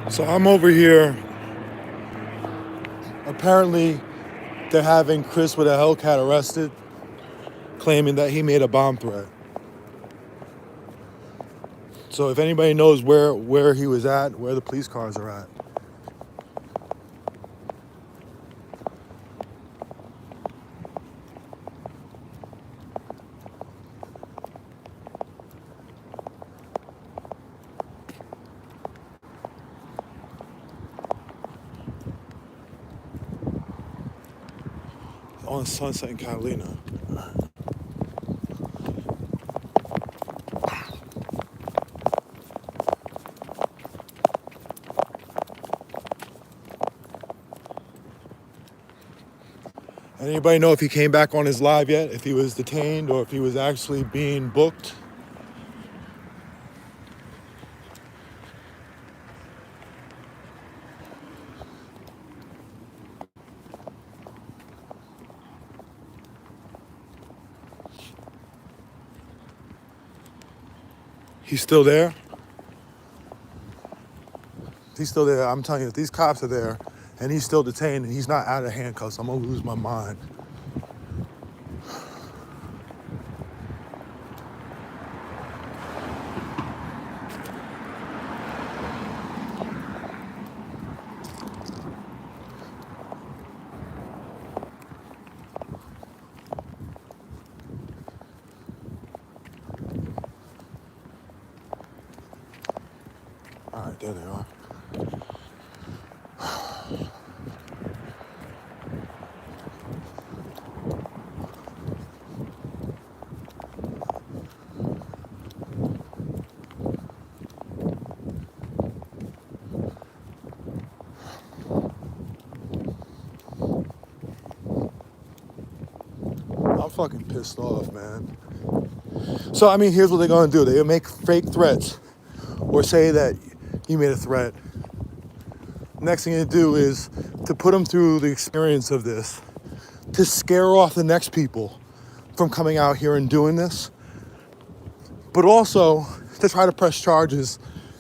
So I'm over here. Apparently, they're having Chris with a Hellcat arrested, claiming that he made a bomb threat. So if anybody knows where he was at, where the police cars are at. On Sunset in Catalina. Anybody know if he came back on his live yet? If he was detained or if he was actually being booked? He's still there? He's still there. I'm telling you, if these cops are there and he's still detained and he's not out of handcuffs, I'm gonna lose my mind. All right, there they are. I'm fucking pissed off, man. So, I mean, here's what they're gonna do. They'll make fake threats or say that you made a threat. Next thing they do is to put them through the experience of this, to scare off the next people from coming out here and doing this, but also to try to press charges.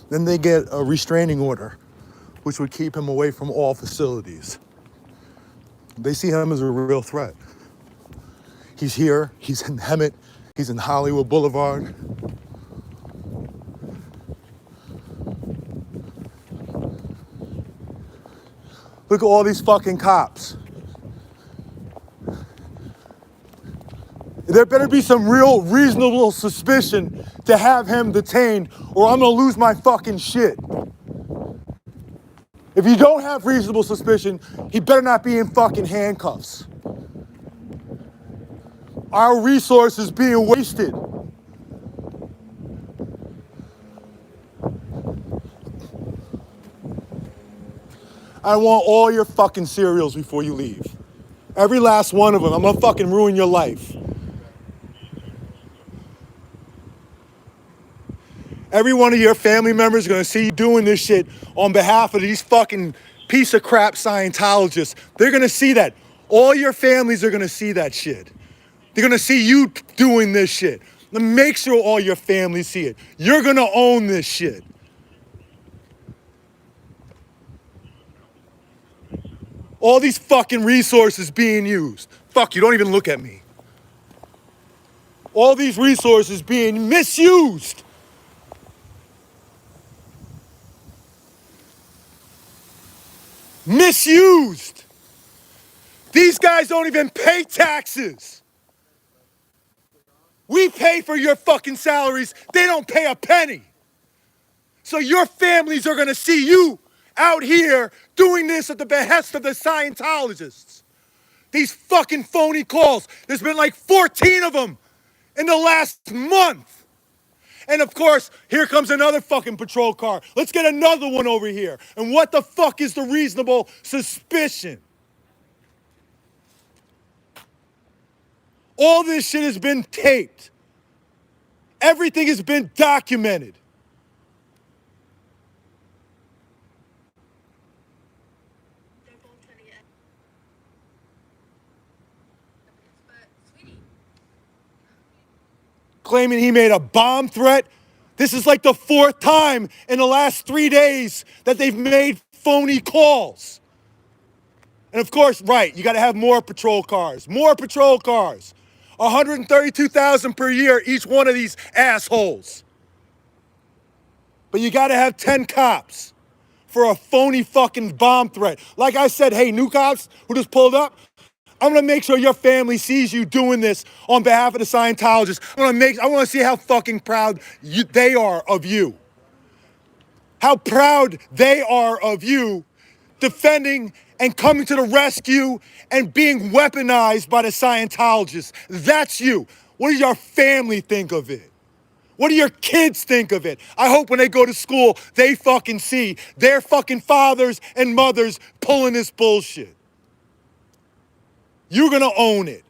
Then they get a restraining order, which would keep him away from all facilities. They see him as a real threat. He's here, he's in Hemet, he's in Hollywood Boulevard. Look at all these fucking cops. There better be some real reasonable suspicion to have him detained or I'm gonna lose my fucking shit. If you don't have reasonable suspicion, he better not be in fucking handcuffs. Our resources being wasted. I want all your fucking cereals before you leave. Every last one of them. I'm gonna fucking ruin your life. Every one of your family members is gonna see you doing this shit on behalf of these fucking piece of crap Scientologists. They're gonna see that. All your families are gonna see that shit. They're gonna see you doing this shit. Make sure all your families see it. You're gonna own this shit. All these fucking resources being used. Fuck you, don't even look at me. All these resources being misused. Misused. These guys don't even pay taxes. We pay for your fucking salaries. They don't pay a penny. So your families are gonna see you out here doing this at the behest of the Scientologists. These fucking phony calls. There's been like 14 of them in the last month. And of course, here comes another fucking patrol car. Let's get another one over here. And what the fuck is the reasonable suspicion? All this shit has been taped. Everything has been documented. Claiming he made a bomb threat. This is like the 4th time in the last 3 days that they've made phony calls. And of course, right, you gotta have more patrol cars. More patrol cars. 132,000 per year, each one of these assholes. But you gotta have 10 cops for a phony fucking bomb threat. Like I said, hey, new cops who just pulled up, I'm gonna make sure your family sees you doing this on behalf of the Scientologists. I wanna see how fucking proud they are of you. How proud they are of you defending and coming to the rescue and being weaponized by the Scientologists. That's you. What does your family think of it? What do your kids think of it? I hope when they go to school, they fucking see their fucking fathers and mothers pulling this bullshit. You're gonna own it.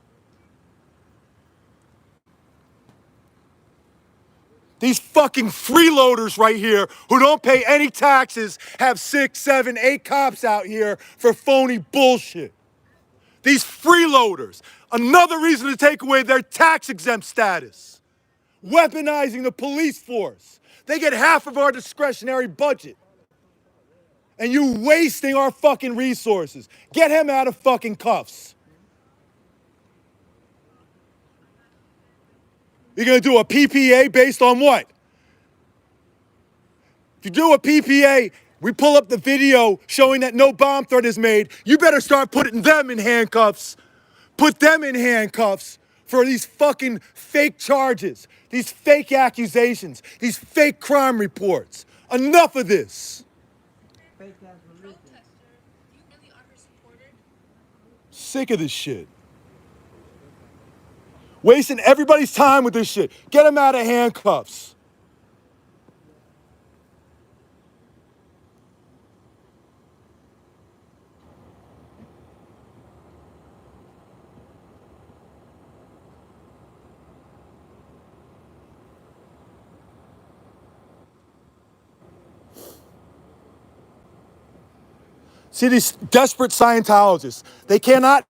These fucking freeloaders right here who don't pay any taxes have 6, 7, 8 cops out here for phony bullshit. These freeloaders, another reason to take away their tax-exempt status. Weaponizing the police force. They get half of our discretionary budget. And you wasting our fucking resources. Get him out of fucking cuffs. You're gonna do a PPA based on what? If you do a PPA, we pull up the video showing that no bomb threat is made, you better start putting them in handcuffs. Put them in handcuffs for these fucking fake charges, these fake accusations, these fake crime reports. Enough of this. Sick of this shit. Wasting everybody's time with this shit. Get them out of handcuffs. See these desperate Scientologists. They cannot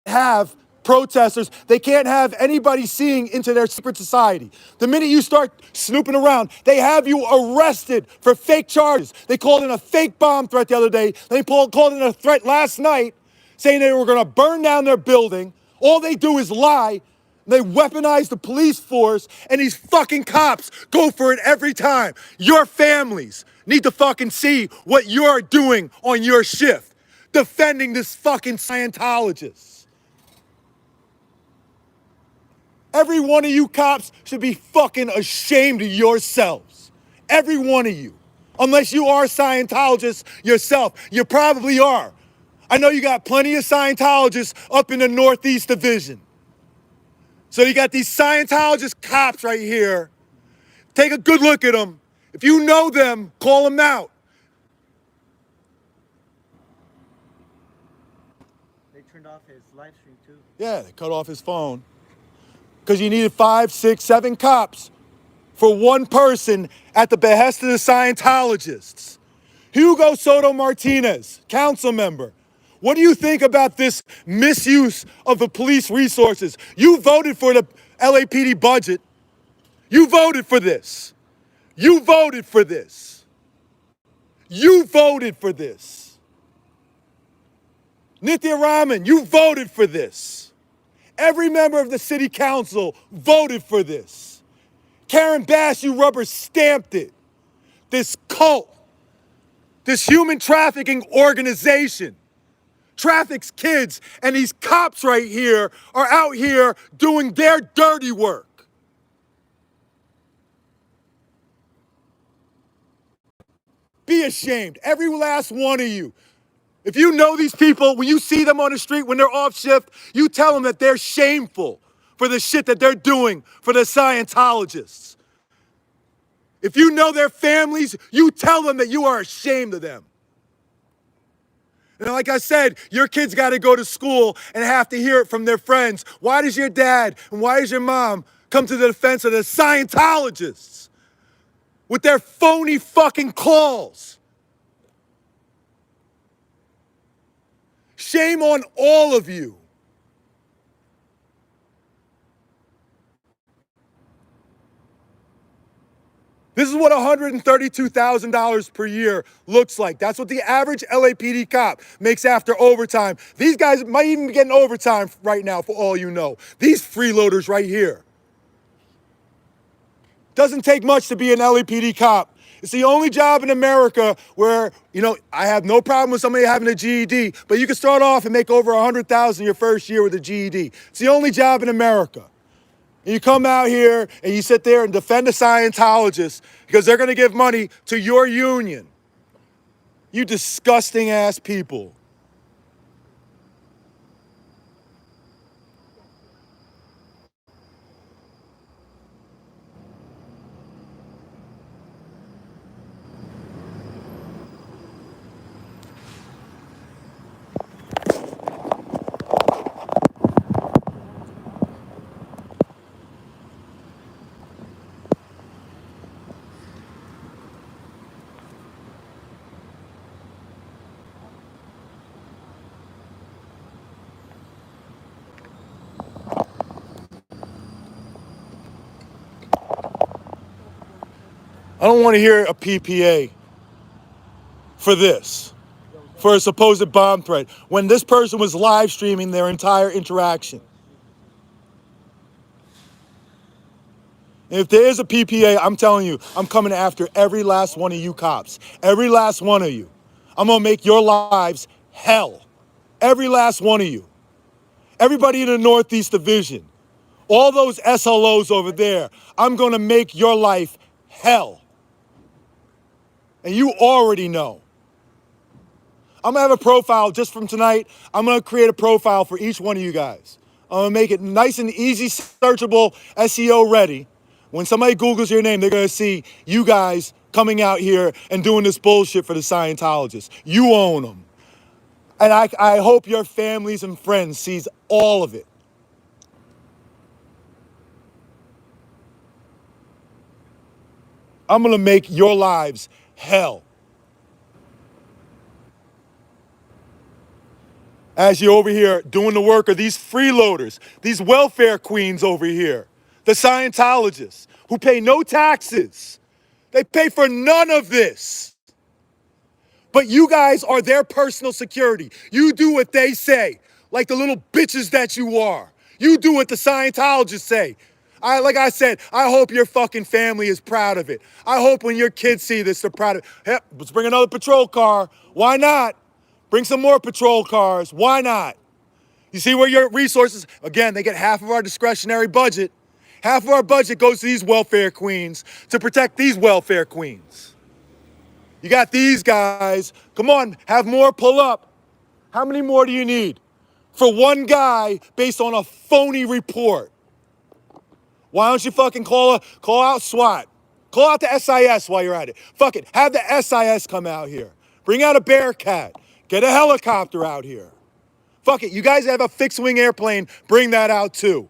have protesters. They can't have anybody seeing into their secret society. The minute you start snooping around, they have you arrested for fake charges. They called in a fake bomb threat the other day. They called in a threat last night saying they were going to burn down their building. All they do is lie. They weaponize the police force, and these fucking cops go for it every time. Your families need to fucking see what you're doing on your shift, defending this fucking Scientologist. Every one of you cops should be fucking ashamed of yourselves. Every one of you. Unless you are Scientologists yourself. You probably are. I know you got plenty of Scientologists up in the Northeast Division. So you got these Scientologist cops right here. Take a good look at them. If you know them, call them out. They turned off his live stream too. Yeah, they cut off his phone. Because you needed 5, 6, 7 cops for one person at the behest of the Scientologists. Hugo Soto Martinez, council member. What do you think about this misuse of the police resources? You voted for the LAPD budget. You voted for this. You voted for this. You voted for this. Nithya Raman, you voted for this. Every member of the city council voted for this. Karen Bass, you rubber stamped it. This cult, this human trafficking organization, traffics kids, and these cops right here are out here doing their dirty work. Be ashamed, every last one of you. If you know these people, when you see them on the street, when they're off shift, you tell them that they're shameful for the shit that they're doing for the Scientologists. If you know their families, you tell them that you are ashamed of them. And like I said, your kids got to go to school and have to hear it from their friends. Why does your dad and why does your mom come to the defense of the Scientologists with their phony fucking calls? Shame on all of you. This is what $132,000 per year looks like. That's what the average LAPD cop makes after overtime. These guys might even be getting overtime right now, for all you know. These freeloaders right here. Doesn't take much to be an LAPD cop. It's the only job in America where, I have no problem with somebody having a GED, but you can start off and make over $100,000 your first year with a GED. It's the only job in America. And you come out here and you sit there and defend the Scientologists because they're going to give money to your union. You disgusting ass people. I don't want to hear a PPA for this, for a supposed bomb threat, when this person was live streaming their entire interaction. And if there is a PPA, I'm telling you, I'm coming after every last one of you cops. Every last one of you. I'm going to make your lives hell. Every last one of you. Everybody in the Northeast Division. All those SLOs over there. I'm going to make your life hell. And you already know. I'm going to have a profile just from tonight. I'm going to create a profile for each one of you guys. I'm going to make it nice and easy, searchable, SEO ready. When somebody Googles your name, they're going to see you guys coming out here and doing this bullshit for the Scientologists. You own them. And I hope your families and friends sees all of it. I'm going to make your lives hell. As you're over here doing the work of these freeloaders, these welfare queens over here, the Scientologists, who pay no taxes. They pay for none of this. But you guys are their personal security. You do what they say, like the little bitches that you are. You do what the Scientologists say. Like I said, I hope your fucking family is proud of it. I hope when your kids see this, they're proud of it. Hey, let's bring another patrol car. Why not? Bring some more patrol cars. Why not? You see where your resources, again, they get half of our discretionary budget. Half of our budget goes to these welfare queens to protect these welfare queens. You got these guys. Come on, have more pull up. How many more do you need? For one guy based on a phony report. Why don't you fucking call out SWAT? Call out the SIS while you're at it. Fuck it, have the SIS come out here. Bring out a Bearcat. Get a helicopter out here. Fuck it, you guys have a fixed wing airplane, bring that out too.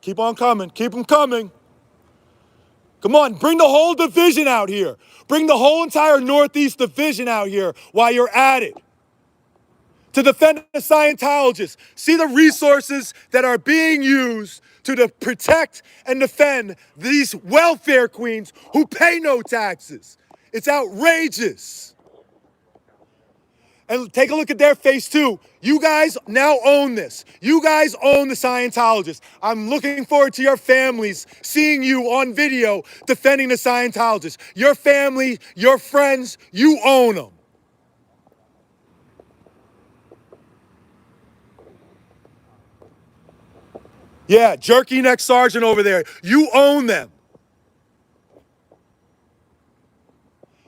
Keep on coming, keep them coming. Come on, bring the whole division out here. Bring the whole entire Northeast Division out here while you're at it. To defend the Scientologists. See the resources that are being used to protect and defend these welfare queens who pay no taxes. It's outrageous. And take a look at their face too. You guys now own this. You guys own the Scientologists. I'm looking forward to your families seeing you on video defending the Scientologists. Your family, your friends, you own them. Yeah, jerky neck sergeant over there. You own them.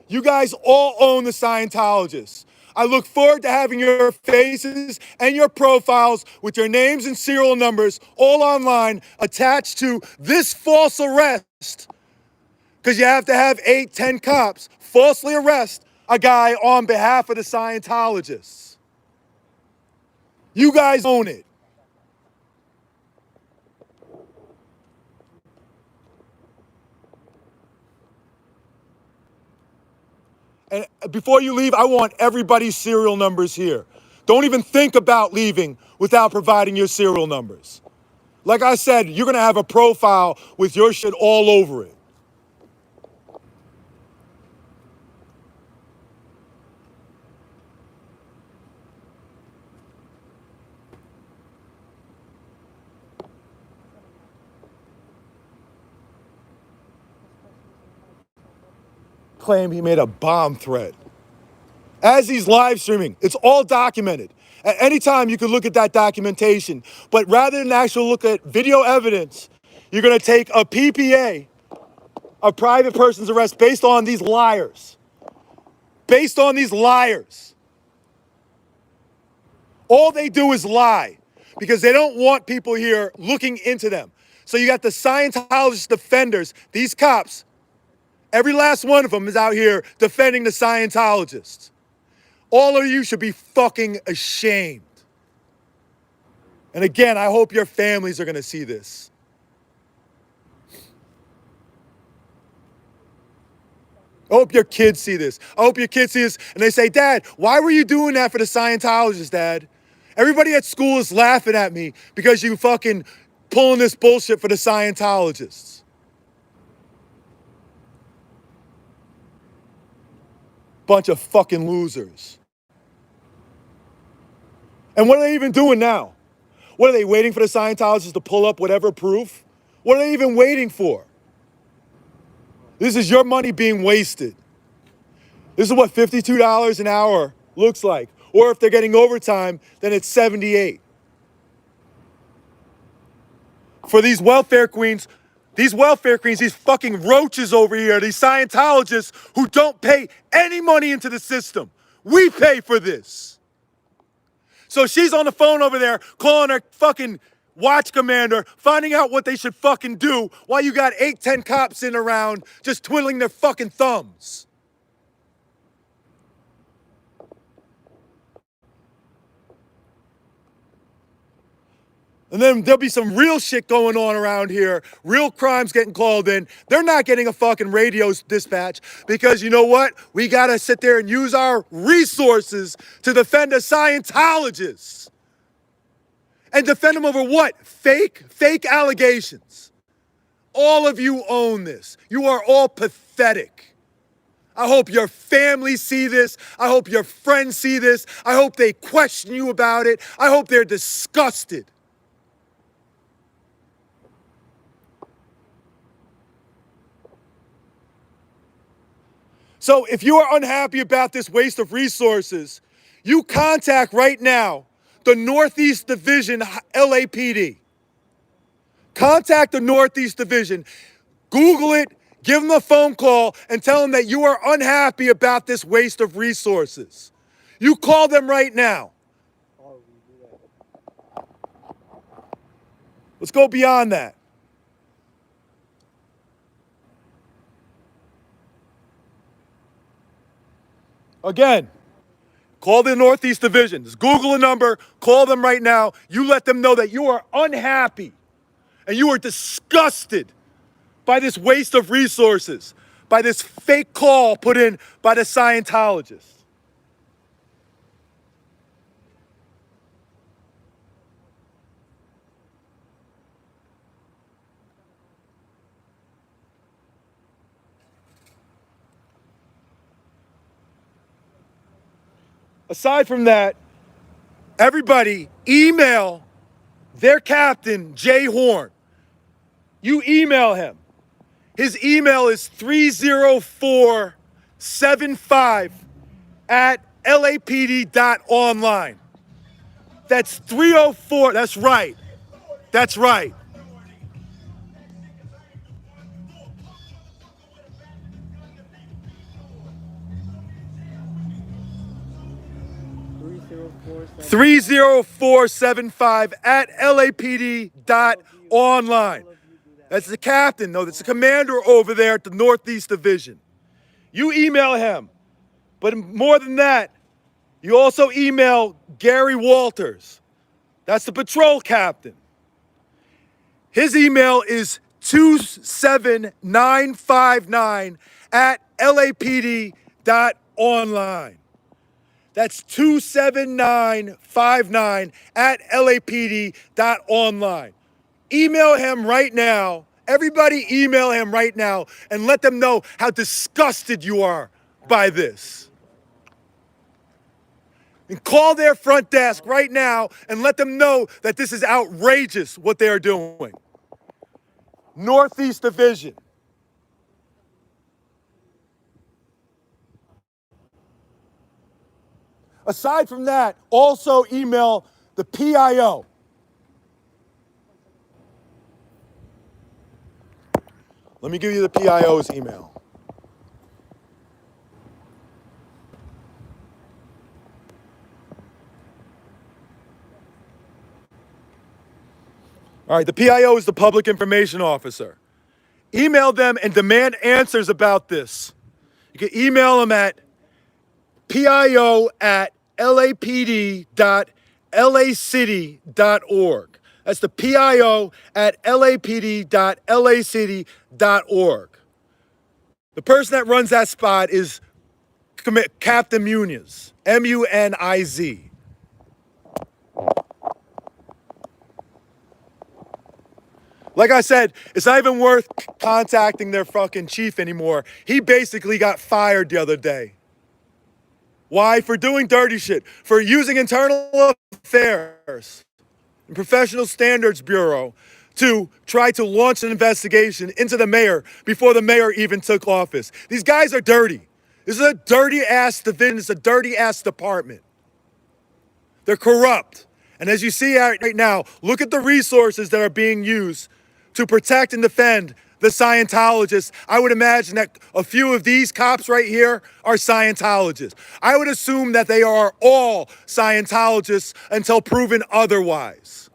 You guys all own the Scientologists. I look forward to having your faces and your profiles with your names and serial numbers all online attached to this false arrest. Because you have to have 8, 10 cops falsely arrest a guy on behalf of the Scientologists. You guys own it. And before you leave, I want everybody's serial numbers here. Don't even think about leaving without providing your serial numbers. Like I said, you're gonna have a profile with your shit all over it. Claim he made a bomb threat. As he's live streaming, it's all documented. At any time, you can look at that documentation. But rather than actually look at video evidence, you're gonna take a PPA, a private person's arrest, based on these liars. Based on these liars. All they do is lie because they don't want people here looking into them. So you got the Scientologist defenders, these cops, every last one of them is out here defending the Scientologists. All of you should be fucking ashamed. And again, I hope your families are gonna see this. I hope your kids see this. I hope your kids see this and they say, Dad, why were you doing that for the Scientologists, Dad? Everybody at school is laughing at me because you fucking pulling this bullshit for the Scientologists. Bunch of fucking losers. And what are they even doing now? What are they waiting for the Scientologists to pull up whatever proof? What are they even waiting for? This is your money being wasted. This is what $52 an hour looks like. Or if they're getting overtime, then it's 78. For these welfare queens, these fucking roaches over here, these Scientologists who don't pay any money into the system. We pay for this. So she's on the phone over there calling her fucking watch commander, finding out what they should fucking do while you got 8, 10 cops in around just twiddling their fucking thumbs. And then there'll be some real shit going on around here, real crimes getting called in. They're not getting a fucking radio dispatch because you know what? We gotta sit there and use our resources to defend the Scientologists. And defend them over what? Fake allegations. All of you own this. You are all pathetic. I hope your family see this. I hope your friends see this. I hope they question you about it. I hope they're disgusted. So if you are unhappy about this waste of resources, you contact right now the Northeast Division LAPD. Contact the Northeast Division. Google it, give them a phone call, and tell them that you are unhappy about this waste of resources. You call them right now. Let's go beyond that. Again, call the Northeast Division. Just Google a number, call them right now. You let them know that you are unhappy and you are disgusted by this waste of resources, by this fake call put in by the Scientologists. Aside from that, everybody email their captain, Jay Horn. You email him. His email is 30475 at lapd.online. That's 304, that's right. That's right. Three zero four seven five at lapd.online. That's the captain, no, that's the commander over there at the Northeast Division. You email him. But more than that, you also email Gary Walters. That's the patrol captain. His email is 27959 at lapd.online. LAPD.online. That's 27959 at LAPD.online. Email him right now. Everybody email him right now and let them know how disgusted you are by this. And call their front desk right now and let them know that this is outrageous what they are doing. Northeast Division. Aside from that, also email the PIO. Let me give you the PIO's email. All right, the PIO is the Public Information Officer. Email them and demand answers about this. You can email them at pio@lapd.lacity.org. That's the pio@lapd.lacity.org. The person that runs that spot is Captain Muniz, Muniz. Like I said, it's not even worth contacting their fucking chief anymore. He basically got fired the other day. Why? For doing dirty shit. For using Internal Affairs and Professional Standards Bureau to try to launch an investigation into the mayor before the mayor even took office. These guys are dirty. This is a dirty-ass division. It's a dirty-ass department. They're corrupt. And as you see right now, look at the resources that are being used to protect and defend the Scientologists. I would imagine that a few of these cops right here are Scientologists. I would assume that they are all Scientologists until proven otherwise.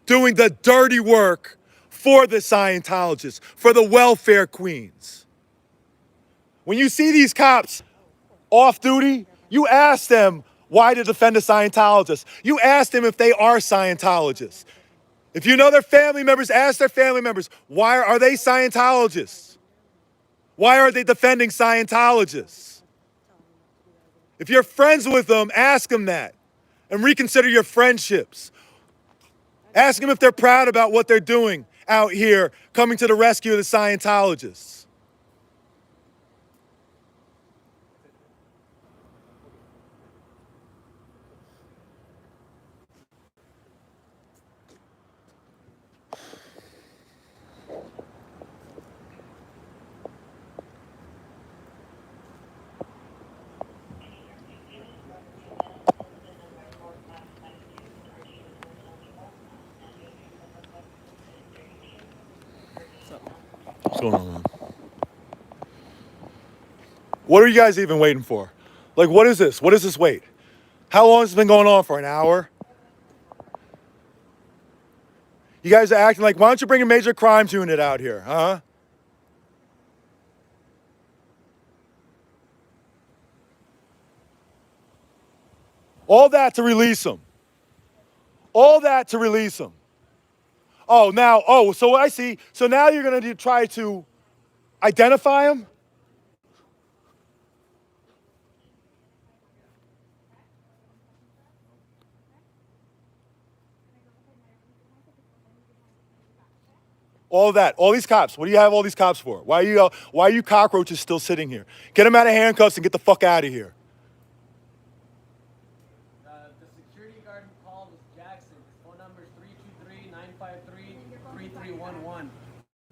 Doing the dirty work for the Scientologists, for the welfare queens. When you see these cops off duty, you ask them why to defend a Scientologist. You ask them if they are Scientologists. If you know their family members, ask their family members, why are they Scientologists? Why are they defending Scientologists? If you're friends with them, ask them that and reconsider your friendships. Ask them if they're proud about what they're doing out here, coming to the rescue of the Scientologists. What's going on, man? What are you guys even waiting for? Like, what is this? What is this wait? How long has it been going on for? An hour? You guys are acting like, why don't you bring a major crimes unit out here, huh? All that to release them. All that to release them. So I see. So now you're going to try to identify them? All that, all these cops. What do you have all these cops for? Why are you cockroaches still sitting here? Get them out of handcuffs and get the fuck out of here. The security guard who called was Jackson. His phone number is 323-953-3311.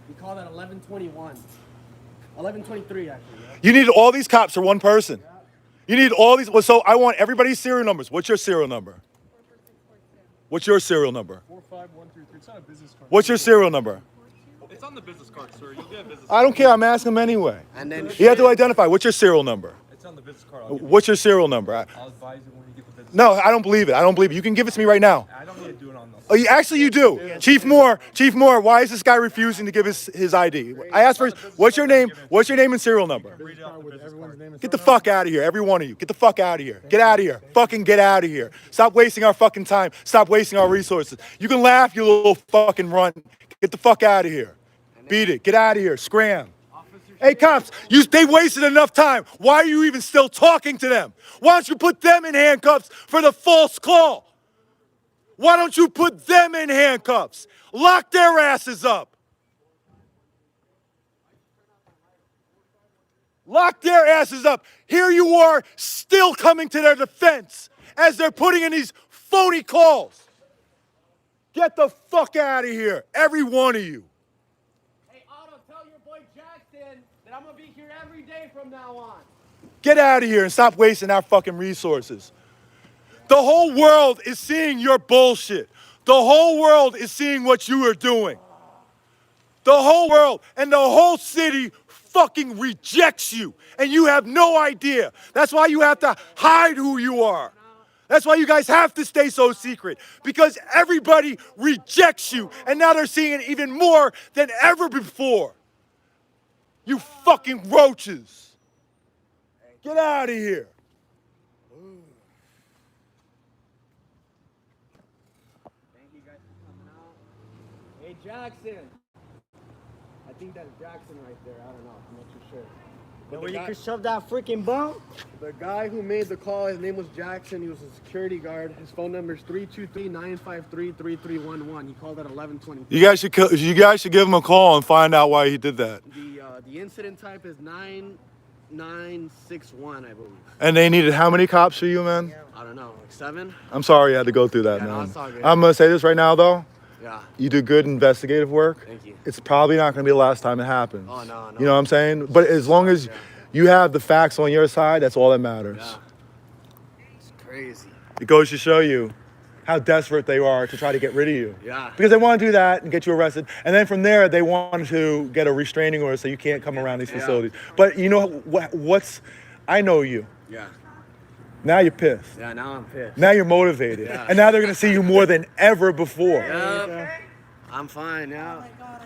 He called at 11:21. 11:23 actually. Yeah. You need all these cops or one person? Yeah. You need all these. So I want everybody's serial numbers. What's your serial number? 44642. What's your serial number? 45133. It's not a business card. What's your serial number? It's on the business card, sir. You'll get a business I don't care. I'm asking them anyway. And then You have to identify. What's your serial number? It's on the business card. What's your serial number? I'll advise you when you get the business No, I don't believe it. I don't believe it. You can give it to me right now. I don't need to do it on those. Oh, actually, you do. Chief Moore, why is this guy refusing to give his ID? I asked for what's your name? What's your name and serial number? Read it off the business card. Get the fuck out of here, every one of you. Get the fuck out of here. Get out of here. Fucking get out of here. Stop wasting our fucking time. Stop wasting our resources. You can laugh, you little fucking runt. Get the fuck out of here. Beat it. Get out of here. Scram. Hey, cops, they wasted enough time. Why are you even still talking to them? Why don't you put them in handcuffs for the false call? Why don't you put them in handcuffs? Lock their asses up. Lock their asses up. Here you are, still coming to their defense as they're putting in these phony calls. Get the fuck out of here, every one of you. Hey, Otto, tell your boy Jackson that I'm gonna be here every day from now on. Get out of here and stop wasting our fucking resources. The whole world is seeing your bullshit. The whole world is seeing what you are doing. The whole world and the whole city fucking rejects you, and you have no idea. That's why you have to hide who you are. That's why you guys have to stay so secret, because everybody rejects you, and now they're seeing it even more than ever before. You fucking roaches. Get out of here. Thank you guys for coming out. Hey, Jackson. I think that's Jackson right there. I don't know. I'm not too sure. But Where the you guy- could shove that freaking bone? The guy who made the call, his name was Jackson. He was a security guard. His phone number is 323-953-3311. He called at 11:20. You guys should give him a call and find out why he did that. The incident type is 9961, I believe. And they needed how many cops for you, man? I don't know, like 7? I'm sorry you had to go through that, Yeah, no, man. it's all good. I'm gonna say this right now, though. Yeah. You do good investigative work. Thank you. It's probably not gonna be the last time it happens. Oh, no. You know what I'm saying? But as long as you have the facts on your side, that's all that matters. Yeah. It's crazy. It goes to show you how desperate they are to try to get rid of you. Yeah. Because they want to do that and get you arrested. And then from there, they want to get a restraining order so you can't come around these facilities. But you know I know you. Yeah. Now you're pissed. Yeah, now I'm pissed. Now you're motivated. Yeah. And now they're going to see you more than ever before. Yep. I'm fine now. Oh my god,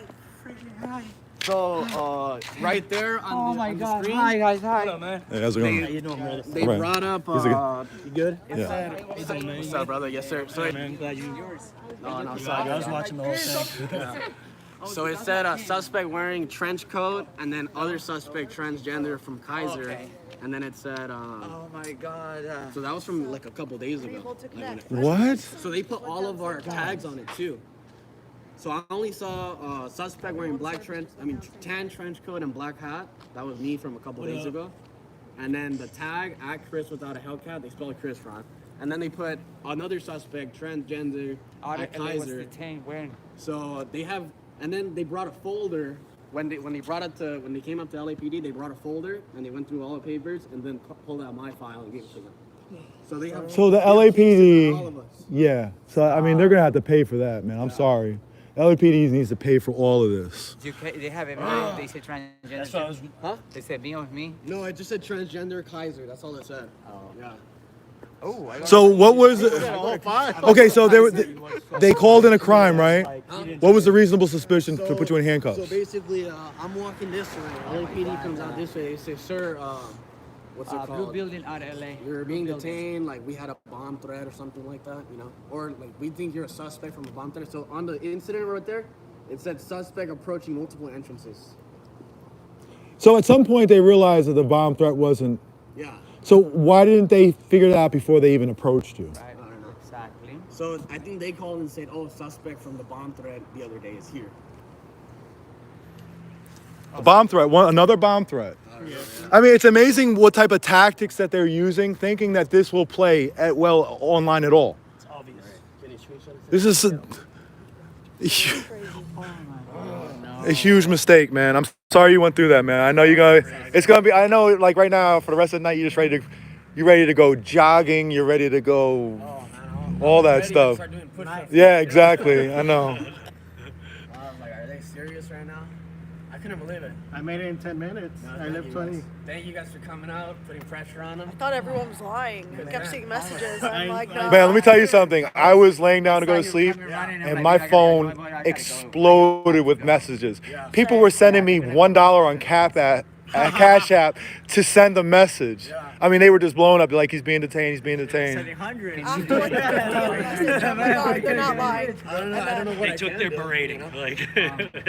I'm freaking high. So, right there on Oh the, my on god. the screen, Hi guys, hi. What up, man? Hey, how's it going? How you doing, brother? they Right. brought up, He's a You good? it Yeah. said, what's up, brother? Yes, sir. So, Man, glad you. no, sorry. I was watching the whole thing. So it said a suspect wearing trench coat, and then other suspect transgender from Kaiser, Okay. and then it said, Oh my god. so that was from like a couple days ago. Like when it- What? So they put all of our tags on it too. So I only saw a suspect wearing tan trench coat and black hat. That was me from a couple days ago. And then the tag at Chris without a Hellcat, they spelled Chris wrong. And then they put another suspect, transgender, at Kaiser. When? So they have, and then they brought a folder. When they came up to LAPD, they brought a folder and they went through all the papers and then pulled out my file and gave it to them. So they have. So the they have cases on all of LAPD, us. yeah. So, I mean, they're going to have to pay for that, man. I'm sorry. LAPD needs to pay for all of this. They have it. Right? They say transgender. Huh? They said being with me. No, it just said transgender Kaiser. That's all it said. Oh. Yeah. Oh, I don't So what was it? Oh, fine. Okay, so they called in a crime, right? What was the reasonable suspicion to put you in handcuffs? So basically, I'm walking this way. LAPD comes out this way. They say, sir, what's it Blue called? building out of LA. You're being detained, like we had a bomb threat or something like that, you know? Or like we think you're a suspect from a bomb threat. So on the incident right there, it said suspect approaching multiple entrances. So at some point they realized that the bomb threat wasn't. Yeah. So why didn't they figure it out before they even approached you? Right. I don't know. Exactly. So I think they called and said, oh, suspect from the bomb threat the other day is here. A bomb threat, another bomb threat. I mean, it's amazing what type of tactics that they're using, thinking that this will play well online at all. It's obvious. Can you screenshot it? This is a huge mistake, man. I'm sorry you went through that, man. I know it's gonna be. I know, like right now, for the rest of the night, you're ready to go jogging. You're ready to go, all that stuff. Yeah, exactly. I know. I was like, are they serious right now? I couldn't believe it. I made it in 10 minutes. No, I thank lived you 20. guys. Thank you guys for coming out, putting pressure on them. I thought everyone was lying. I kept seeing messages. I'm like, no. Man, let me tell you something. I was laying down to go to sleep, and my phone exploded with messages. People were sending me $1 on Cash App to send a message. I mean, they were just blowing up like he's being detained. He's being detained. After like the 15th message, I'm like, oh, they're not lying. I don't know what They took their berating. Like,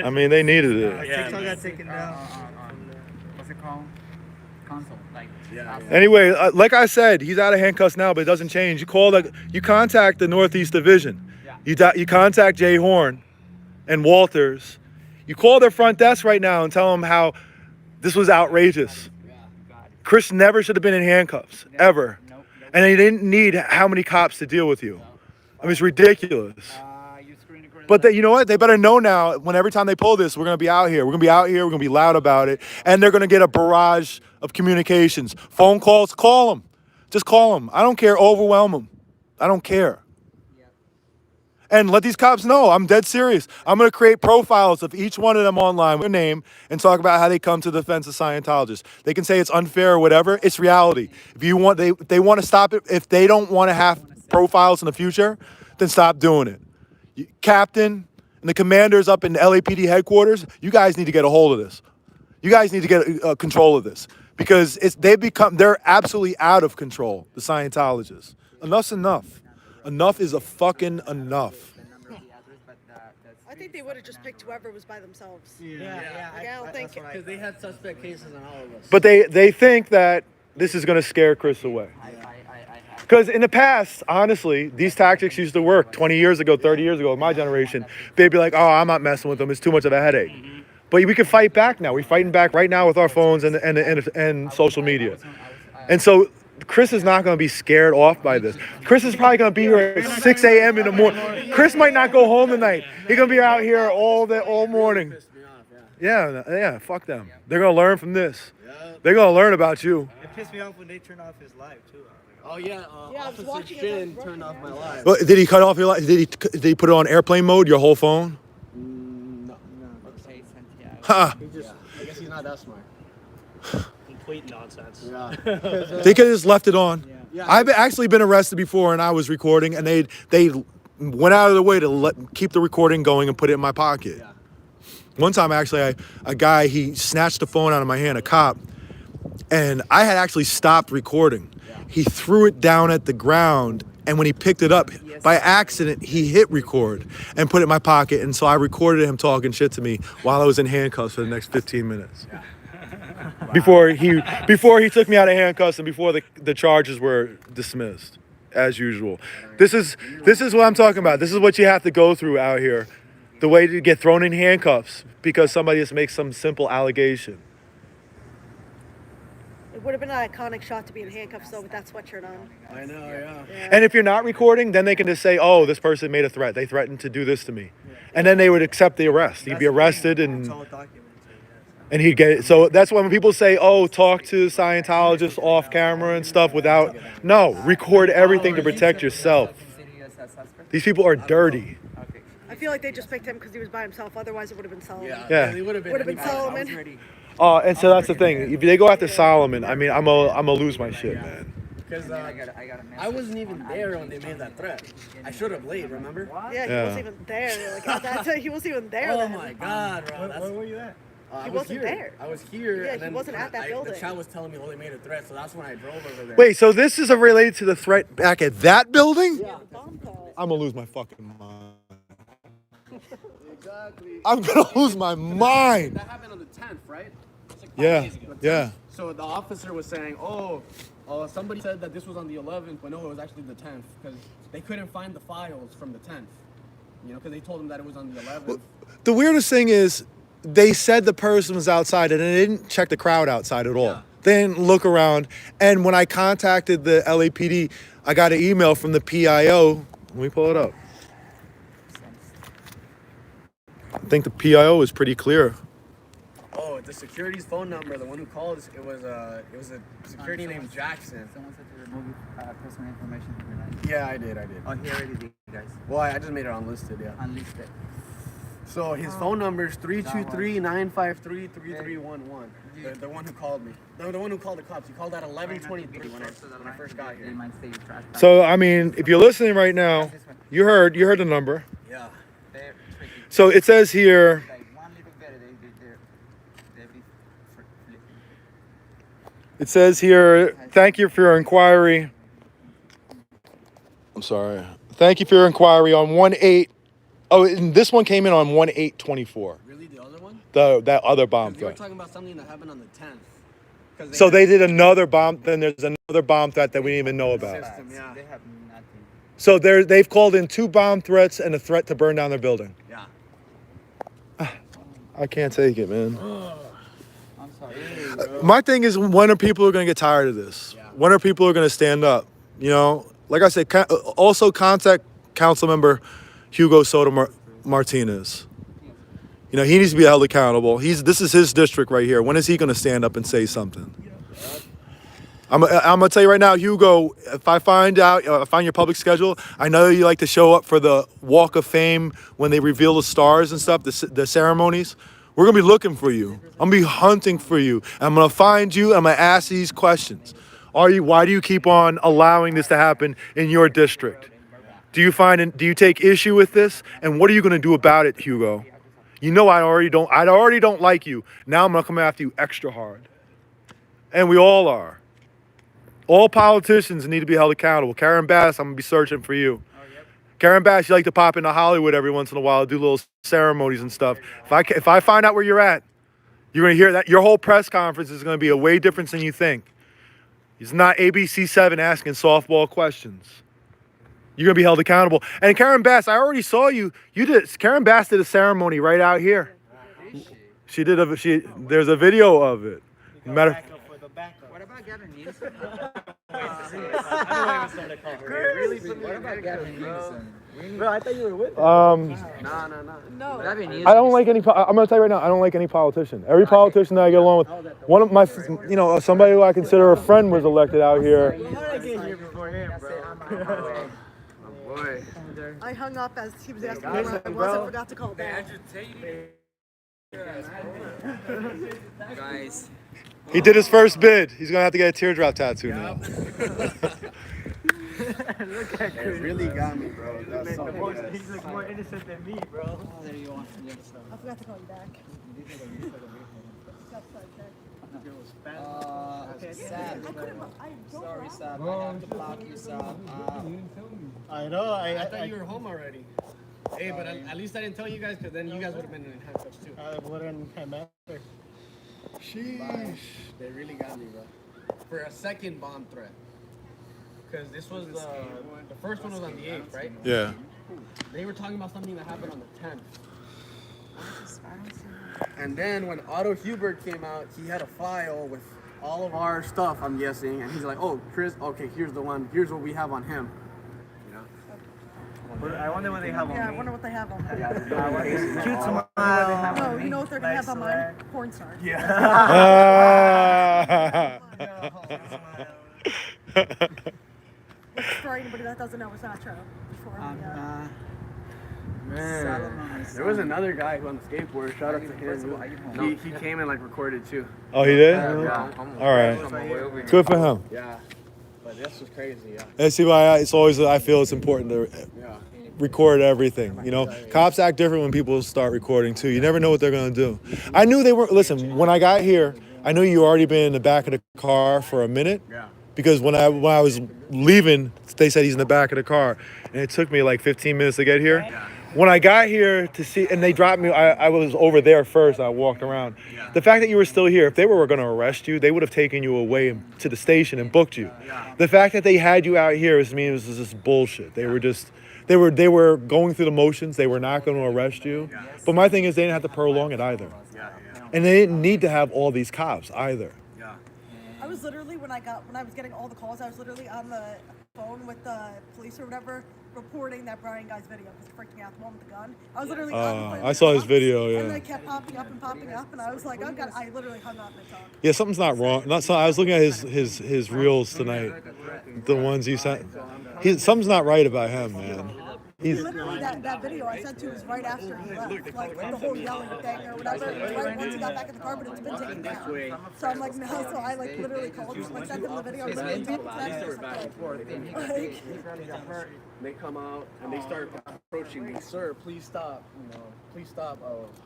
I mean, they needed it. yeah. TikTok got taken down. what's it called? Console. Like, Yeah. Anyway, like I said, he's out of handcuffs now, but it doesn't change. You contact the Northeast Division. You contact Jay Horn and Walters. You call their front desk right now and tell them how this was outrageous. Chris never should have been in handcuffs, ever. And he didn't need how many cops to deal with you. I mean, it's ridiculous. But you know what? They better know now, when every time they pull this, we're going to be out here. We're going to be out here. We're going to be loud about it. And they're going to get a barrage of communications. Phone calls, call them. Just call them. I don't care. Overwhelm them. I don't care. And let these cops know I'm dead serious. I'm going to create profiles of each one of them online with their name and talk about how they come to the defense of Scientologists. They can say it's unfair or whatever. It's reality. If you want, they want to stop it. If they don't want to have profiles in the future, then stop doing it. Captain and the commanders up in the LAPD headquarters, you guys need to get a hold of this. You guys need to get control of this because they're absolutely out of control, the Scientologists. Enough's enough. Enough is a fucking enough. I think they would have just picked whoever was by themselves. Yeah. Like, I don't think. Because they had suspect cases on all of us. But they think that this is going to scare Chris away. Because in the past, honestly, these tactics used to work 20 years ago, 30 years ago, my generation. They'd be like, oh, I'm not messing with them. It's too much of a headache. But we can fight back now. We're fighting back right now with our phones and social media. And so Chris is not going to be scared off by this. Chris is probably going to be here at 6 a.m. in the morning. Chris might not go home tonight. He's going to be out here all morning. Yeah, fuck them. They're going to learn from this. They're going to learn about you. It pissed me off when they turned off his live too. Oh yeah, I was Officer watching it, Shin I was turned off my live. Well, did he cut off your light? Did he put it on airplane mode, your whole phone? No. Ha! I guess he's not that smart. Complete nonsense. Yeah. They could have just left it on. Yeah. I've actually been arrested before and I was recording and they went out of their way to keep the recording going and put it in my pocket. Yeah. One time actually, a guy, he snatched the phone out of my hand, a cop, and I had actually stopped recording. He threw it down at the ground, and when he picked it up, by accident, he hit record and put it in my pocket, and so I recorded him talking shit to me while I was in handcuffs for the next 15 minutes. Wow. Before he took me out of handcuffs and before the charges were dismissed, as usual. This is what I'm talking about. This is what you have to go through out here. The way to get thrown in handcuffs because somebody just makes some simple allegation. It would have been an iconic shot to be in handcuffs though with that sweatshirt on. I know, yeah. And if you're not recording, then they can just say, oh, this person made a threat. They threatened to do this to me. And then they would accept the arrest. He'd be arrested and he'd get it. So that's when people say, oh, talk to Scientologists off camera and stuff without. No, record everything to protect yourself. These people are dirty. I feel like they just picked him because he was by himself. Otherwise, it would have been Solomon. Yeah. It would have been Solomon. And so that's the thing. If they go after Solomon, I mean, I'm gonna lose my shit, man. Because I wasn't even there when they made that threat. I showed up late, remember? Yeah, he wasn't even there. Like, at that time, he wasn't even there. Oh then. my God, bro. Where were you at? I wasn't there. I was here. Yeah, and he then wasn't at that building. The chat was telling me, oh, they made a threat, so that's when I drove over there. Wait, so this is related to the threat back at that building? Yeah, the bomb call. I'm gonna lose my fucking mind. Exactly. I'm gonna lose my mind. That happened on the 10th, right? It's like 5 Yeah, days ago. yeah. So the officer was saying, somebody said that this was on the 11th, but no, it was actually the 10th, because they couldn't find the files from the 10th. You know, because they told them that it was on the 11th. The weirdest thing is, they said the person was outside, and they didn't check the crowd outside at all. Yeah. They didn't look around. And when I contacted the LAPD, I got an email from the PIO. Let me pull it up. I think the PIO is pretty clear. Oh, the security's phone number, the one who called, it was a security named Jackson. Someone said to remove personal information from your life. Yeah, I did. Oh, he already did, guys. Well, I just made it unlisted, yeah. Unlisted. So his phone number is 323-953-3311. The one who called me. The one who called the cops. He called at 11:23 when I first got here. So, I mean, if you're listening right now, you heard the number. Yeah. So it says here, thank you for your inquiry. I'm sorry. Thank you for your inquiry on 1/8. Oh, and this one came in on 1/8/24. Really, the other one? That other bomb You were threat. talking about something that happened on the 10th. So they did another bomb. Then there's another bomb threat that we didn't even know about. System, yeah. They have nothing. So they've called in 2 bomb threats and a threat to burn down their building. Yeah. I can't take it, man. I'm sorry. My thing is, when are people going to get tired of this? Yeah. When are people going to stand up? You know, like I said, also contact council member Hugo Soto Martinez. You know, he needs to be held accountable. This is his district right here. When is he going to stand up and say something? I'm going to tell you right now, Hugo, if I find your public schedule, I know you like to show up for the Walk of Fame when they reveal the stars and stuff, the ceremonies. We're going to be looking for you. I'm going to be hunting for you. I'm going to find you. I'm going to ask these questions. Why do you keep on allowing this to happen in your district? Do you take issue with this? And what are you going to do about it, Hugo? You know I already don't like you. Now I'm going to come after you extra hard. And we all are. All politicians need to be held accountable. Karen Bass, I'm going to be searching for you. Karen Bass, you like to pop into Hollywood every once in a while, do little ceremonies and stuff. If I find out where you're at, you're going to hear that. Your whole press conference is going to be a way different than you think. It's not ABC7 asking softball questions. You're going to be held accountable. And Karen Bass, I already saw you. Karen Bass did a ceremony right out here. There's a video of it. Matter. What about Gavin Newsom? What about Gavin Newsom? Bro, I thought you were with him. No. Gavin Newsom. I don't like any. I'm gonna tell you right now. I don't like any politician. Every politician that I get along with, one of my, somebody who I consider a friend was elected out here. How did I get here before him, bro? Boy. I hung up as he was asking me where I was and forgot to call back. Guys. He did his first bid. He's gonna have to get a teardrop tattoo now. Look at It really got me, bro. That's so He's like more innocent than me, bro. I forgot to call you back. Sad. I couldn't. I don't Sorry, know. Sab. I have to block you, Sab. I know. I thought you were home already. Hey, but at least I didn't tell you guys, because then you guys would have been in handcuffs too. I wouldn't have mattered. Sheesh. They really got me, bro. For a second bomb threat. Because this was the first one was on the 8th, right? Yeah. They were talking about something that happened on the 10th. And then when Otto Hubert came out, he had a file with all of our stuff, I'm guessing. And he's like, oh, Chris, okay, here's the one. Here's what we have on him. I wonder what they have on Yeah, I me. wonder what they have on mine. Cute smile. No, you know what they're gonna have on mine? Porn star. For anybody that doesn't know, it's not true. Before Man. There was another guy who on the skateboard, shout out to him. He came and like recorded too. Oh, he did? Yeah. All right. Good for him. Yeah. But this was crazy, yeah. And see why I feel it's important to Yeah. record everything. You know, cops act different when people start recording too. You never know what they're gonna do. I knew they weren't. Listen, when I got here, I knew you already been in the back of the car for a minute. Yeah. Because when I was leaving, they said he's in the back of the car, and it took me like 15 minutes to get here. Yeah. When I got here to see, and they dropped me, I was over there first. I walked around. Yeah. The fact that you were still here, if they were going to arrest you, they would have taken you away to the station and booked you. Yeah. The fact that they had you out here was just bullshit. They were just, they were going through the motions. They were not going to arrest you. Yeah. But my thing is, they didn't have to prolong it either, Yeah. and they didn't need to have all these cops either. Yeah. I was literally when I was getting all the calls, I was literally on the phone with the police or whatever, reporting that Brian guy's video because it freaked me out. The one with the gun. I was literally on the phone. I saw his video. And Yeah. they kept popping up, and I was like, oh god, I literally hung up and talked. Yeah, something's not wrong. I was looking at his reels tonight, the ones you sent. Something's not right about him, man. He's Literally that video I sent to was right after he left, like the whole yelling thing or whatever. It was right once he got back in the car, but it's been taken down. So I'm like, no. So I like literally called him, like sent him the video. They come out and they start approaching me. Sir, please stop. Please stop.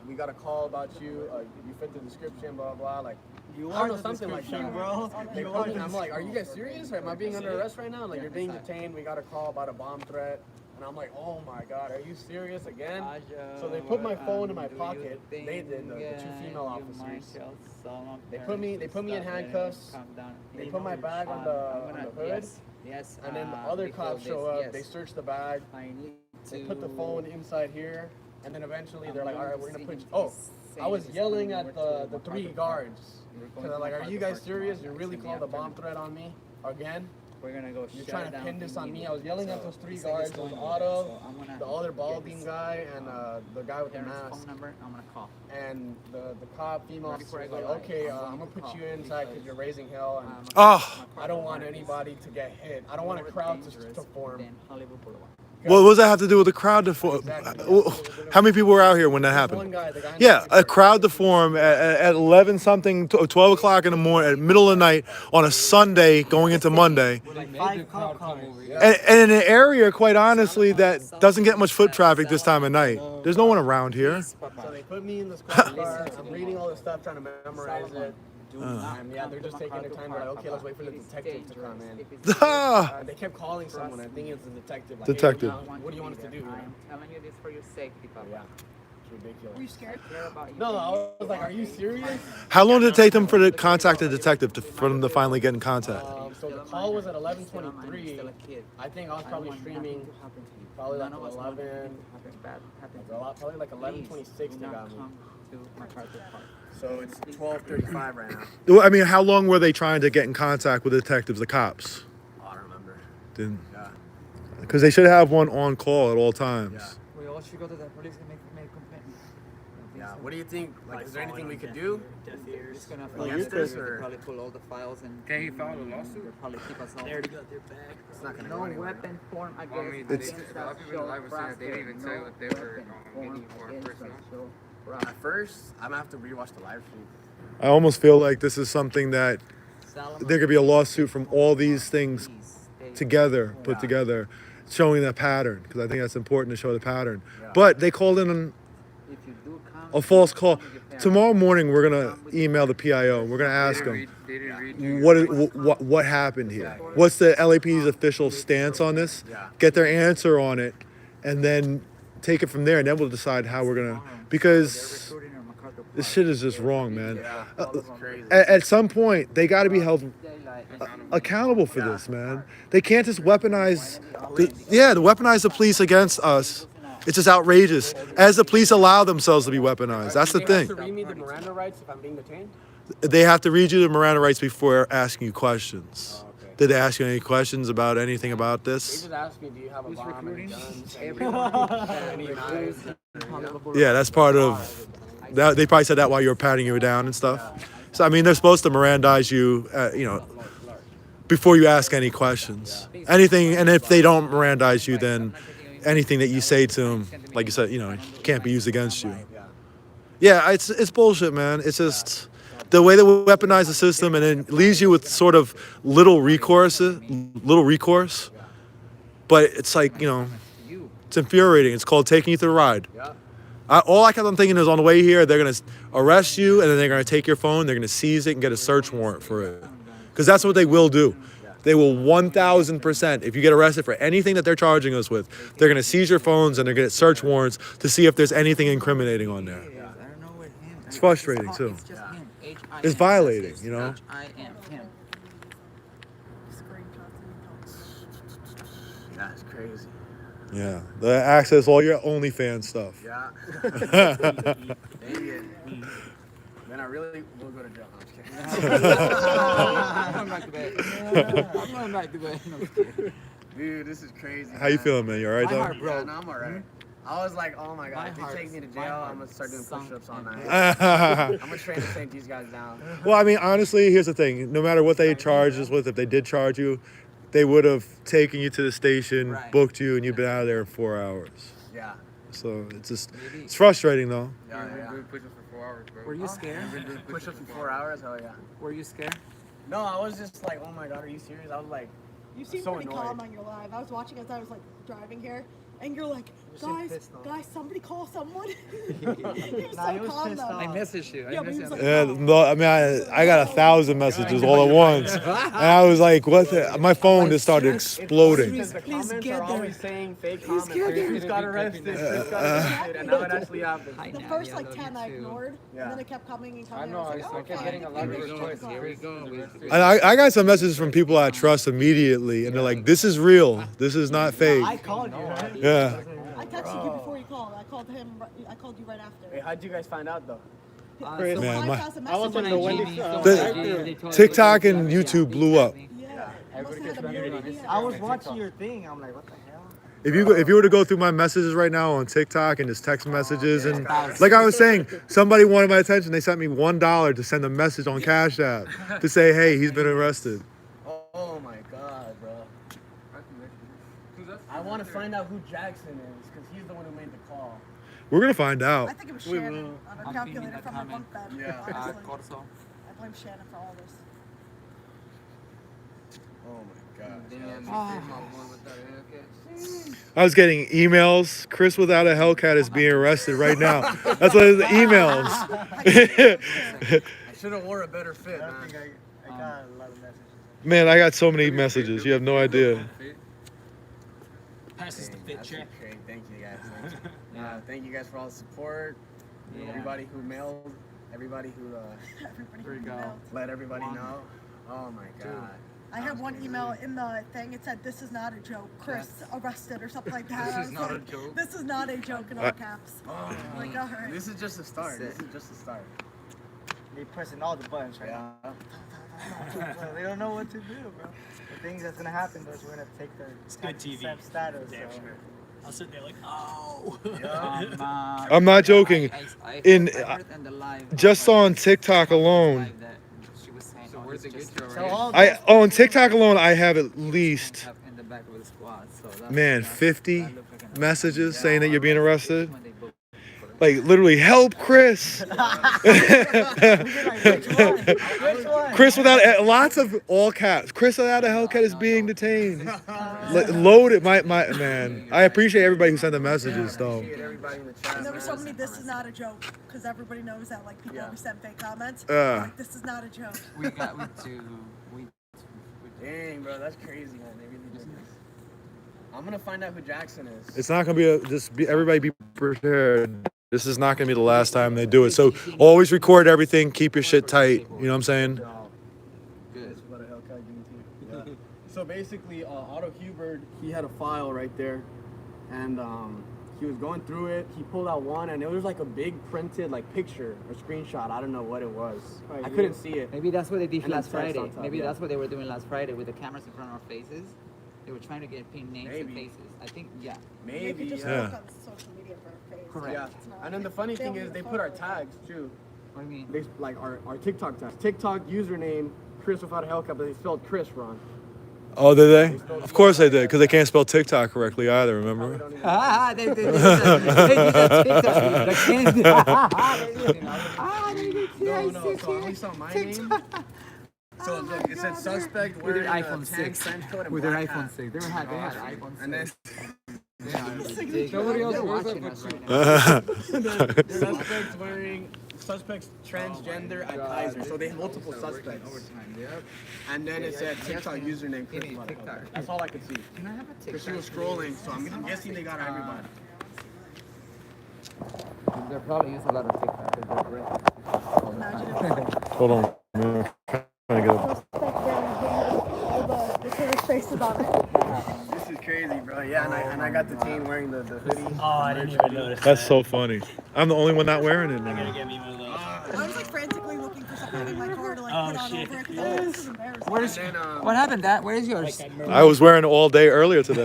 We got a call about you. You fit the description. Blah blah. Like You I don't are know, the something like description, that. bro. They come in, I'm like, are you guys serious? Or am I being under arrest right now? Like you're being detained. We got a call about a bomb threat. And I'm like, oh my God, are you serious again? So they put my phone in my pocket. They did, the two female officers. They put me in handcuffs. They put my bag on the hood. Yes. And then the other cops show up. They search the bag. They put the phone inside here. And then eventually they're like, all right, we're gonna put you. Oh, I was yelling at the three guards. Cause I'm like, are you guys serious? You really called a bomb threat on me again? We're gonna go. You're trying to pin this on me. I was yelling at those three guards. It was Otto, the other balding guy, and the guy with the mask. Phone number. I'm gonna call. And the cop female officer was like, okay, I'm gonna put you inside because you're raising hell. And Oh, I don't want anybody to get hit. I don't want a crowd to form. Then Hollywood Boulevard. what does that have to do with the crowd to form? How many people were out here when that One happened? guy, the guy in Yeah, the a crowd to form at 11 something, 12 o'clock in the morning, at middle of the night on a Sunday going into Monday. Like 5 cop cars. And in an area, quite honestly, that doesn't get much foot traffic this time of night. There's no one around here. So they put me in this car. I'm reading all this stuff, trying to memorize it. And yeah, they're just taking their time. They're like, okay, let's wait for the detective to come in. Ah, They kept calling someone. I think it's the detective. Like, Detective. Hey, what do you want us to do? I'm telling you this for your safety, Papa. Yeah, it's ridiculous. Were you scared? Care about you. No, I was like, are you serious? how long did it take them for the contact the detective for them to finally get in contact? So the call was at Still 11:23. a kid. I think I was probably streaming probably like 11. Probably like 11:26 they got me. So it's 12:35 right now. Well, I mean, how long were they trying to get in contact with the detectives, the cops? Oh, I don't remember. Didn't, Yeah. because they should have one on call at all times. Yeah. We all should go to the police and make complaint. Yeah. What do you think? Like, is there anything we could do? It's gonna Against this, or- probably pull all the files and. Can he file a lawsuit? They'll probably keep us all. It's not gonna No go anywhere. weapon form against. Well, I mean, against a that lot of people in the live were saying that they didn't even tell you what they were getting for personal. At first, I'm gonna have to rewatch the live stream. I almost feel like this is something that there could be a lawsuit from all these things together, put together, showing that pattern, because I think that's important to show the pattern. But they called in a false call. Tomorrow morning, we're gonna email the PIO. We're gonna ask them They didn't read you. what happened here. What's the LAPD's official stance on this? Get their answer on it, and then take it from there. And then we'll decide how we're gonna, because this shit is just wrong, man. Crazy. At some point, they got to be held accountable for this, man. They can't just weaponize, weaponize the police against us. It's just outrageous. As the police allow themselves to be weaponized. That's the They thing. have to read me the Miranda rights if I'm being detained? They have to read you the Miranda rights before asking you questions. Oh, okay. Did they ask you any questions about anything about They this? just asked me, do you have a bomb, any guns, any knives? Yeah, that's part of. That, they probably said that while you were patting you down and stuff. So I mean, they're supposed to Mirandize you, before you ask any questions. Anything, and if they don't Mirandize you, then anything that you say to them, like you said, can't be used against you. Yeah, it's bullshit, man. It's just the way that we weaponize the system, and then leaves you with sort of little recourse. But it's like, it's infuriating. It's called taking you through the ride. All I kept on thinking is on the way here, they're going to arrest you, and then they're going to take your phone, they're going to seize it and get a search warrant for it. Because that's what they will do. They will 1,000%. If you get arrested for anything that they're charging us with, they're going to seize your phones and they're going to get search warrants to see if there's anything incriminating on there. It's frustrating, too. It's violating, I am him. Yeah, it's crazy. Yeah. They access all your OnlyFans stuff. Yeah. Dang it. Then I really will go to jail. No, I'm just kidding. I'm going back to bed. I'm going back to bed. No, I'm just kidding. Dude, this is crazy. How you feeling, man? You all right, My though? heart broke. Yeah, no, I'm alright. I was like, oh my god, if they take me to jail, I'm gonna start doing sunk push-ups all in. night. I'm gonna train to take these guys down. Well, I mean, honestly, here's the thing. No matter what they charged us with, if they did charge you, they would have taken you to the station, booked you, and you've been out of there in 4 hours. Yeah. So it's frustrating, though. Yeah, yeah. Doing push-ups for 4 hours, bro. Were you scared? Push-ups for 4 hours? Hell yeah. Were you scared? No, I was just like, oh my god, are you serious? I was like, You seem so pretty annoyed. calm on your live. I was watching as I was like driving here, and you're like, Guys, somebody call someone. He was Nah, he so was calm pissed though. off. I messaged you. I Yeah, but he messaged was you. like, Yeah, no, I mean, I got 1,000 messages all at once, and I was like, "What?" My phone just started exploding. Because the comments get are always there. saying fake comments. get Like, there. Chris got arrested. Chris got arrested, and now it actually happened. Hi, the Natty, first I like love 10 you I too. ignored, Yeah. and then it kept coming and coming. I know, I was I like, kept okay, getting a lot of maybe requests. it's Here we class. go. And I got some messages from people I trust immediately, and they're like, "This is real. This is not fake." I called you, right? Yeah. I texted you before you called. I called him. I called you right after. Wait, how'd you guys find out though? Chris, Man, my- 5,000 I was messages. in the Wendy's. TikTok and YouTube blew up. Yeah. Everybody Must gets have had a muted million on views. I was watching your thing. I'm like, what the hell? If you were to go through my messages right now on TikTok and just text messages and like I was saying, somebody wanted my attention. They sent me $1 to send a message on Cash App to say, "Hey, he's been arrested." Oh my god, bro. I want to find out who Jackson is, because he's the one who made the call. We're gonna find out. I think it was Shannon on a calculator from her bunk bed. Yeah. Honestly. Corso. I blame Shannon for all this. Oh my god. Damn, I was getting emails. Chris without a Hellcat is being arrested right now. That's what it was, emails. I should have wore a better fit, I man. think I got a lot of messages. Man, I got so many messages. You have no idea. Passes the fit That's check. great. Thank you guys. Thank you guys for all the support. Everybody who mailed, everybody who Everybody we go. emailed. let everybody know. Oh my god. I had one email in the thing. It said, "This is not a joke. Chris arrested," or something like that. I was not a like, joke. This is not a joke in all caps. I'm like, all right. This is just a start. This is just a start. They pressing all the buttons right now. Yeah. So they don't know what to do, bro. The things that's gonna happen is we're gonna take their good TV. status. Damn so. sure. I'll sit there like, oh. I'm not joking. In- I heard in the live, Just on TikTok alone, live that she was saying, So oh, where'd they he's get just you already? on TikTok alone, I have at least in the back of the squad. So that's, man that's- 50 that looked like an- messages saying that you're being arrested. When they booked Like literally, help Chris. Chris without lots of all caps. Chris without a Hellcat is being detained. Loaded, my man. I appreciate everybody who sent the messages though. Appreciate everybody in the chat. And there was man. so many, "This is not a joke," because everybody knows that like people Yeah. always send fake comments. Yeah. Like, this is not a joke. we do. Dang, bro, that's crazy, man. They really did this. I'm gonna find out who Jackson is. It's not gonna be everybody be prepared. This is not gonna be the last time they do it. So always record everything. Keep your shit tight. You know what I'm saying? Good. What a Hellcat guarantee. Yeah. So basically, Otto Hubert, he had a file right there, and he was going through it. He pulled out one, and it was like a big printed like picture or screenshot. I don't know what it was. I couldn't see it. Maybe that's what they did And last then text Friday. on top, Maybe yeah. that's what they were doing last Friday with the cameras in front of our faces. They were trying to get pin names and Maybe. faces. I think, yeah. You Maybe. could just Yeah. look on social media for a face. Correct. Yeah. It's not- And then the funny they thing don't is, need they a put our photo. tags too. What do you mean? They like our TikTok tags. TikTok username Chris without a Hellcat, but they spelled Chris wrong. Oh, did they? Of course they did, because they can't spell TikTok correctly either. Remember? They did that TikTok. The candy. No, so I only saw my name. So look, it said suspect With their wearing iPhone a tan 6. trench coat and With their black iPhone hat. 6. They had iPhone 6. And then Nobody else watching us right now. suspects wearing suspects transgender at Kaiser. So they have multiple suspects. And then it said TikTok username Chris Any Without a TikTok. Hellcat. That's all I could see. Can I have a Because she TikTok? was scrolling, so I'm guessing they got everybody. They probably use a lot of TikTok. 'Cause they're great. Imagine if Hold on. I'm trying to get up. the killer's face is on it. This is crazy, bro. Yeah, and I got Detained wearing the hoodie. Oh, I didn't even notice. That's that. so funny. I'm the only one not wearing it I gotta now. get me one of those. I was like frantically looking for something in my car to like Oh, put on shit. over it because this is embarrassing. Where's, And then, what happened, Dad? Where's yours? I was wearing it all day earlier today.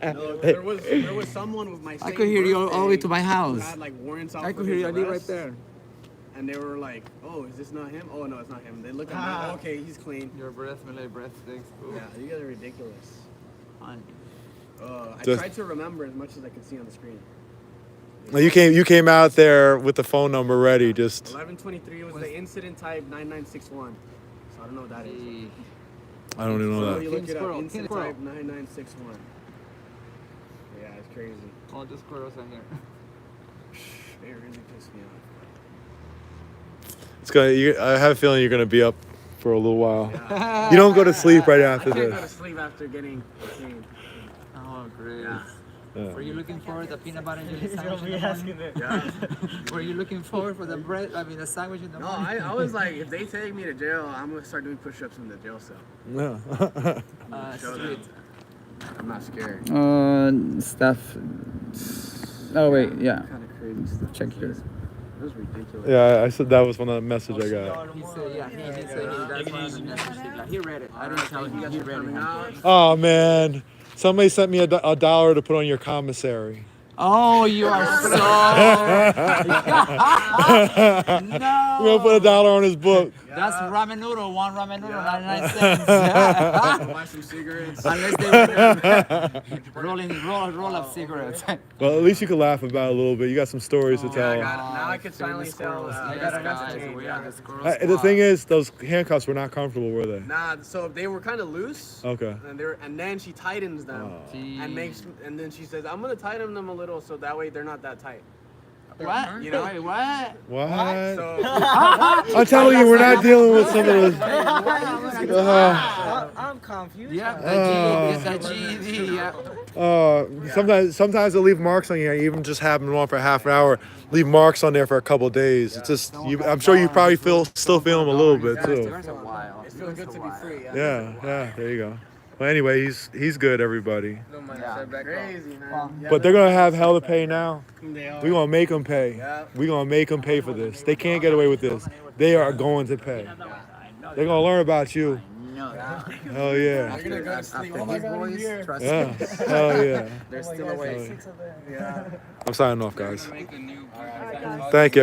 no, there was someone with my same I could hear you all the way to my who house. had like warrants out I for could hear his you. I live right arrest. there. And they were like, "Oh, is this not him? Oh no, it's not him." They look at me. Okay, he's clean. Your breath smell like breath stinks. Yeah, you guys are ridiculous. Honey. I Just- tried to remember as much as I could see on the screen. You came out there with the phone number ready. Just 1123 was the incident type 9961. So I don't know what that is. I don't even know So that. you look King it up. Squirrel, Incident King type 9961. Yeah, it's crazy. All the squirrels in here. They really pissed me off. It's gonna. I have a feeling you're gonna be up for a little while. You don't go to sleep right after I can't go to this. sleep after getting detained. Oh, great. Yeah. Yeah. Were you looking forward to the peanut butter and jelly He's gonna sandwich be in the asking morning? it. Yeah. Were you looking forward for the bread? I mean, the sandwich in the No, morning? I was like, if they take me to jail, I'm gonna start doing push-ups in the jail cell. Yeah. Show Street. them. I'm not scared. Stuff. Oh, wait, yeah. Kind of crazy stuff. Check here. It was ridiculous. Yeah, I said that was one of the message I got. He said, yeah, he said that's one of the messages. Like, he read it. I didn't tell him. He read Coming it. out. Oh man, somebody sent me $1 to put on your commissary. Oh, you are so... I'm gonna put $1 on his book. That's ramen noodle. One ramen noodle, 99 cents. Buy some cigarettes. Unless they were roll up cigarettes. Well, at least you can laugh about it a little bit. You got some stories to Yeah, I tell. got it. Now I can finally tell. I This got a guy's message. detained, We yeah. are the squirrel The squad. thing is, those handcuffs were not comfortable, were they? Nah, so they were kind of loose. Okay. And then she tightens them and then she says, I'm gonna tighten them a little so that way they're not that tight. What? You know? Wait, what? What? So I'm telling you, we're not dealing with some of those. I'm confused. Yeah, the GED, yeah. Sometimes they'll leave marks on you. Even just have them on for half an hour, leave marks on there for a couple of days. It's just, I'm sure you probably still feel them a little bit too. It's a while. it feels good to be free. Yeah, there you go. Well, anyway, he's good, everybody. Don't mind Yeah. that back Crazy, man. Yeah, But they're gonna have hell to pay now. they are. We're gonna make them pay. Yeah. We're gonna make them pay for this. They can't get away with this. They are going to pay. They're gonna learn about you. Hell yeah. You're gonna go to sleep. Oh my These God, I'm boys, here. trust Yeah. me, Hell yeah. they're still awake. Yeah. I'm signing off, guys. Make a new Thank you.